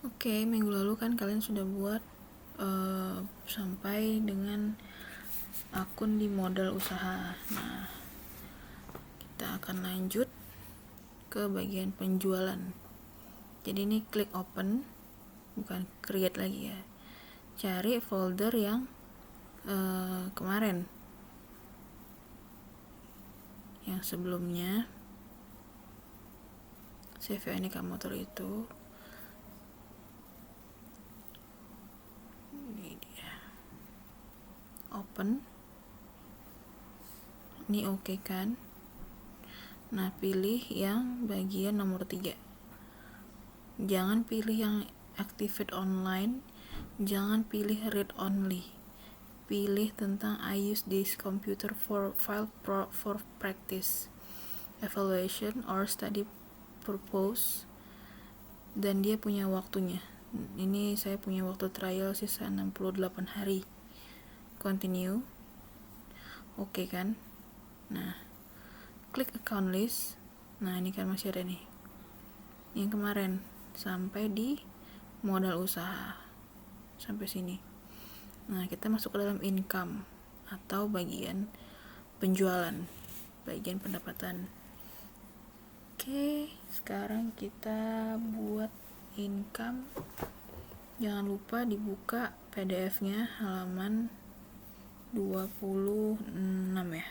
Oke, minggu lalu kan kalian sudah buat sampai dengan akun di modal usaha. Nah, kita akan lanjut ke bagian penjualan. Jadi ini klik open, bukan create lagi ya. Cari folder yang kemarin, yang sebelumnya CV Aneka Motor itu. Ini dia. Open. Ini oke kan? Nah, pilih yang bagian nomor 3. Jangan pilih yang activate online, jangan pilih read only. Pilih tentang I use this computer for for practice, evaluation or study purpose, dan dia punya waktunya. Ini saya punya waktu trial sisa 68 hari. Continue. Oke kan? Nah, klik account list. Nah, ini kan masih ada nih yang kemarin sampai di modal usaha sampai sini. Nah, kita masuk ke dalam income atau bagian penjualan, bagian pendapatan. Oke, sekarang kita buat income. Jangan lupa dibuka PDF-nya halaman 26 ya.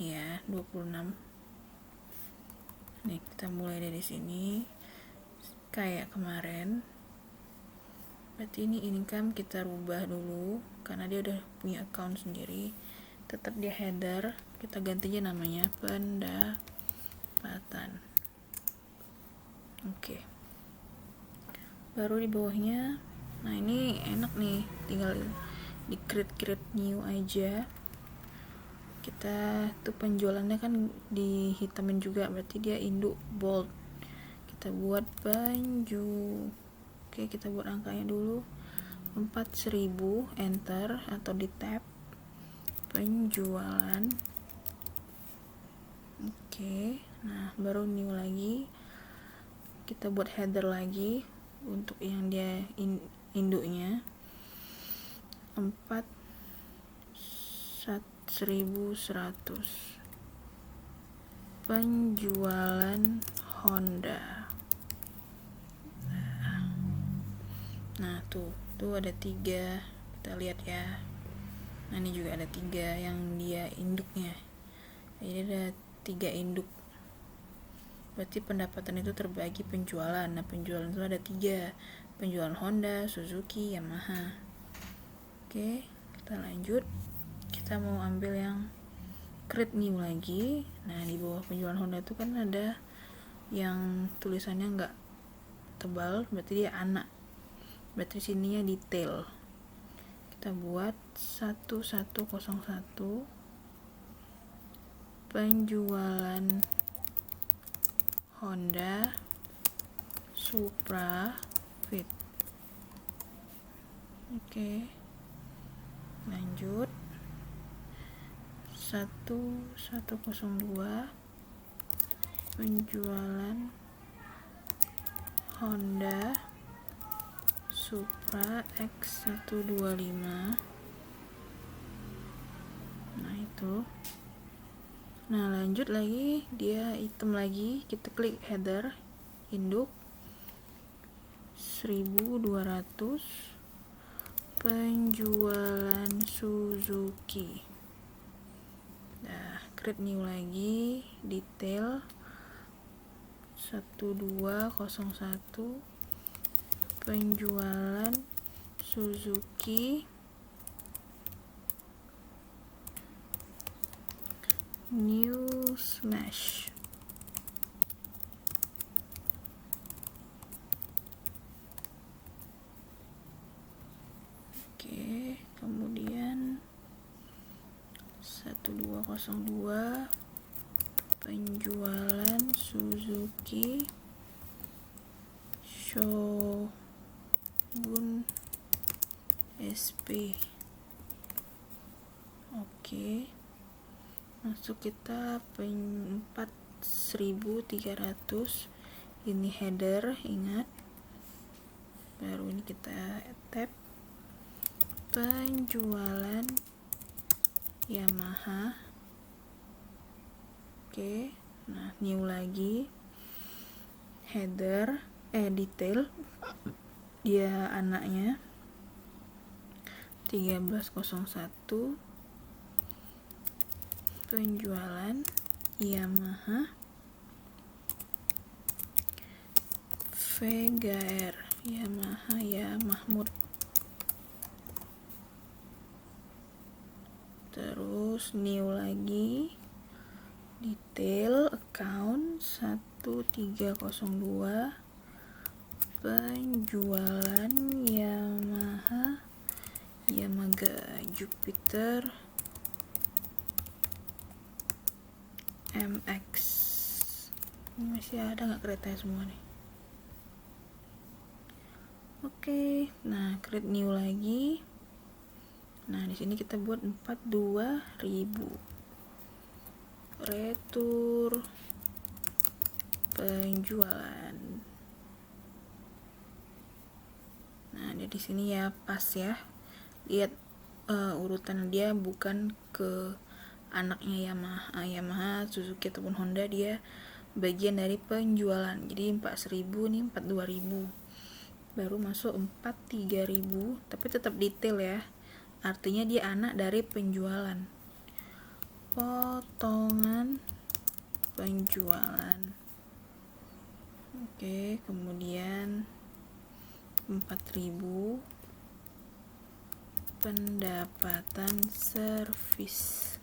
Ya, 26. Nih, kita mulai dari sini. Kayak kemarin. Berarti ini income kita rubah dulu karena dia udah punya account sendiri. Tetap dia header, kita gantinya namanya pendapatan. Oke. Baru di bawahnya, nah ini enak nih, tinggal di create new aja. Kita tuh penjualannya kan dihitamin juga, berarti dia induk bold. Kita buat baju. Oke, kita buat angkanya dulu 4.000, enter atau di tab penjualan. Oke, nah baru new lagi, kita buat header lagi untuk yang dia induknya 4.100 penjualan Honda. Nah tuh ada 3, kita lihat ya. Nah ini juga ada 3 yang dia induknya, jadi ada 3 induk. Berarti pendapatan itu terbagi penjualan. Nah penjualan itu ada 3, penjualan Honda, Suzuki, Yamaha. Oke, kita lanjut. Kita mau ambil yang create new lagi. Nah di bawah penjualan Honda itu kan ada yang tulisannya nggak tebal, berarti dia anak. Berarti sininya detail. Kita buat 1101 penjualan Honda Supra Fit. Oke, lanjut 1102 penjualan Honda Supra X125. Nah itu. Nah lanjut lagi, dia item lagi, kita klik header induk 1200 penjualan Suzuki. Nah create new lagi, detail 1201 penjualan Suzuki New Smash. Oke, kemudian 1202 penjualan Suzuki Shogun SP. Oke, masuk kita 4.300. Ini header, ingat baru ini kita tap penjualan Yamaha. Oke, nah new lagi, header detail, dia anaknya 1301, penjualan Yamaha Vega R, Yamaha ya Mahmud. Terus new lagi, detail account 1302, penjualan Yamaha Jupiter MX. Ini masih ada nggak kereta semua nih? Oke, nah create new lagi. Nah di sini kita buat 42.000. Retur penjualan. Nah di sini ya pas ya. Lihat urutan dia bukan ke anaknya Yamaha, Suzuki ataupun Honda, dia bagian dari penjualan. Jadi 4.000 nih 42.000. Baru masuk 43.000, tapi tetap detail ya. Artinya dia anak dari penjualan. Potongan penjualan. Oke, kemudian 4.000 pendapatan servis.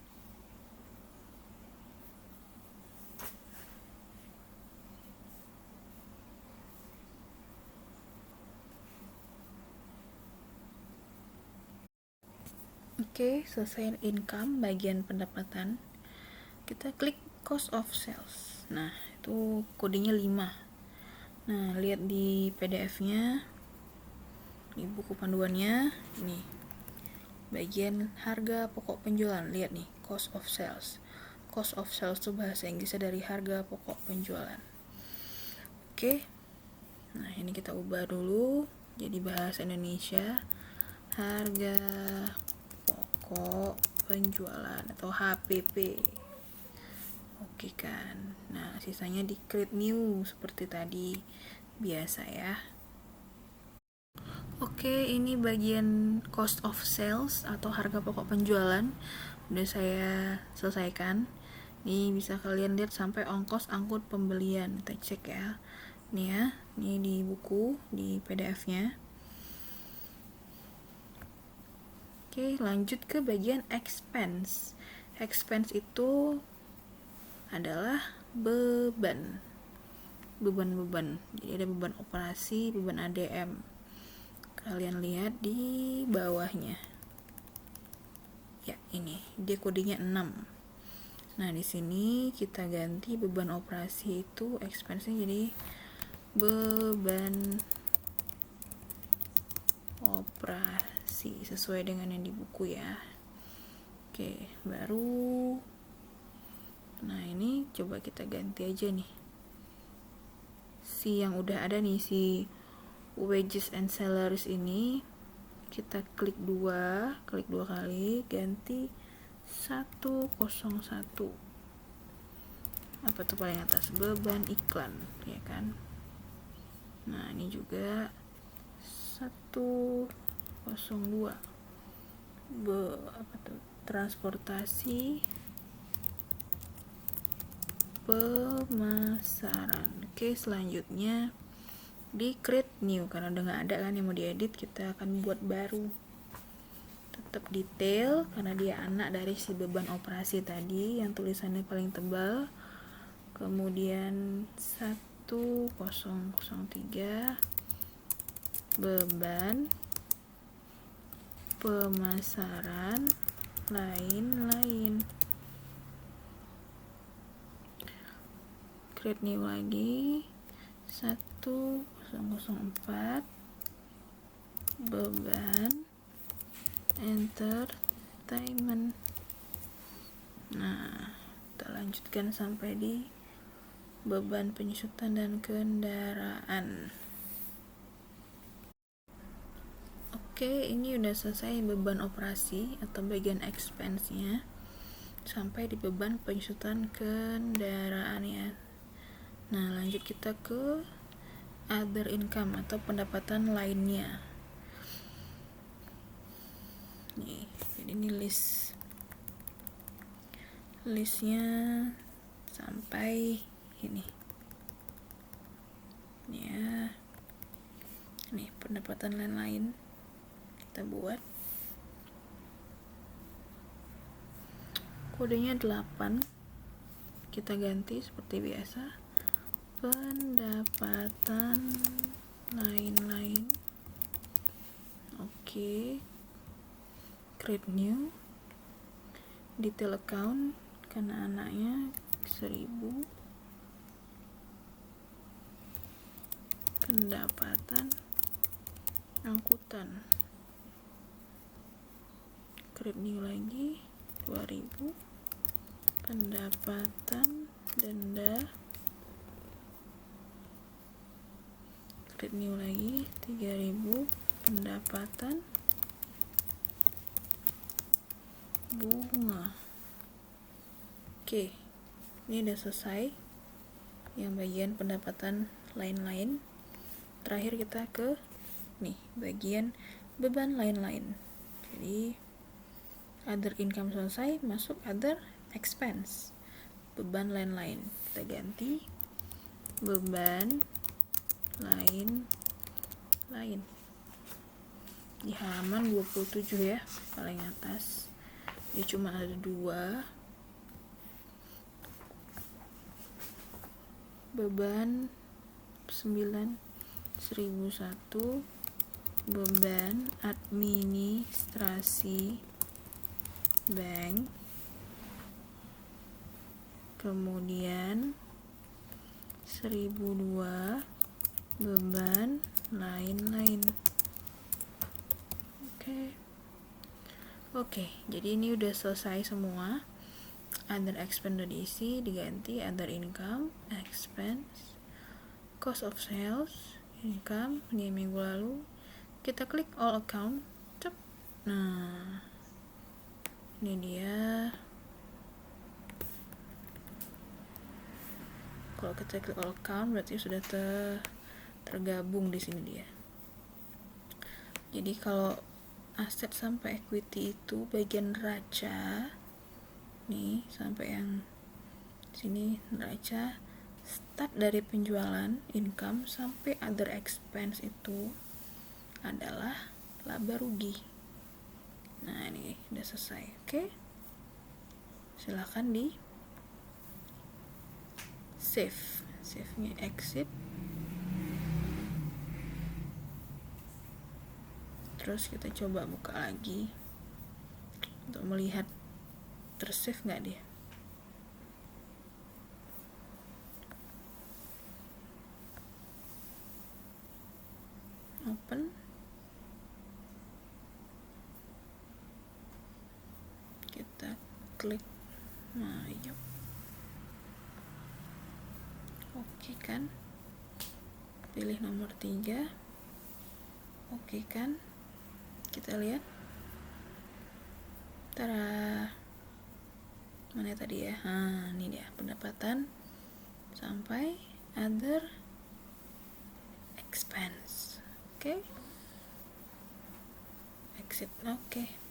Oke, selesai income bagian pendapatan. Kita klik cost of sales. Nah, itu kodenya 5. Nah, lihat di PDF-nya, di buku panduannya, ini bagian harga pokok penjualan. Lihat nih, cost of sales. Cost of sales itu bahasa Inggrisnya dari harga pokok penjualan. Oke. Nah, ini kita ubah dulu jadi bahasa Indonesia. Harga pokok penjualan atau HPP. Oke kan. Nah, sisanya di create new seperti tadi biasa ya. Oke, ini bagian cost of sales atau harga pokok penjualan udah saya selesaikan. Ini bisa kalian lihat sampai ongkos angkut pembelian. Kita cek ya. Nih ya, ini di buku, di PDF-nya. Oke, lanjut ke bagian expense. Expense itu adalah beban. Jadi ada beban operasi, beban ADM. Kalian lihat di bawahnya. Ya, ini dia kodenya 6. Nah, di sini kita ganti beban operasi itu expense-nya jadi beban operasi sesuai dengan yang di buku ya. Oke, baru nah ini coba kita ganti aja nih si yang udah ada nih, si wages and salaries ini kita klik dua kali, ganti 101. Apa tuh paling atas, beban iklan ya kan. Nah ini juga 102 apa tuh, transportasi pemasaran. Oke, selanjutnya di create new, karena udah nggak ada kan yang mau diedit, kita akan buat baru. Tetap detail karena dia anak dari si beban operasi tadi yang tulisannya paling tebal. Kemudian 1003 beban pemasaran lain-lain. Create new lagi 1004 beban entertainment. Nah, kita lanjutkan sampai di beban penyusutan dan kendaraan. Oke, ini udah selesai beban operasi atau bagian expense-nya sampai di beban penyusutan kendaraan ya. Nah, lanjut kita ke other income atau pendapatan lainnya. Nih, jadi ini listnya sampai ini. Nih ya. Nih, pendapatan lain-lain kita buat. Kodenya 8. Kita ganti seperti biasa. Pendapatan lain-lain. Oke. Create new. Detail account karena anaknya 1000. Pendapatan angkutan. Create new lagi 2000. Pendapatan denda. Create new lagi 3000. Pendapatan bunga. Oke, ini udah selesai yang bagian pendapatan lain-lain. Terakhir kita ke nih bagian beban lain-lain. Jadi other income selesai, masuk other expense, beban lain-lain. Kita ganti beban lain-lain di halaman 27 ya, paling atas. Ini cuma ada 2. Beban 1001 beban administrasi bank, kemudian 1002 beban lain-lain. Oke, jadi ini udah selesai semua. Other expense udah diisi, diganti other income, expense, cost of sales, income di minggu lalu. Kita klik all account. Cep. Nah, ini dia. Kalau kita klik all account berarti sudah tergabung di sini dia. Jadi kalau aset sampai equity itu bagian neraca nih, sampai yang sini neraca, start dari penjualan income sampai other expense itu adalah laba rugi. Nah, ini udah selesai. Oke, silahkan di save-nya exit, terus kita coba buka lagi untuk melihat tersave nggak dia. Open, kita klik. Nah, yuk. Oke kan, pilih nomor 3. Oke kan, kita lihat. Tada, mana tadi ya? Nah, ini dia pendapatan sampai other expense. Oke, exit. Oke.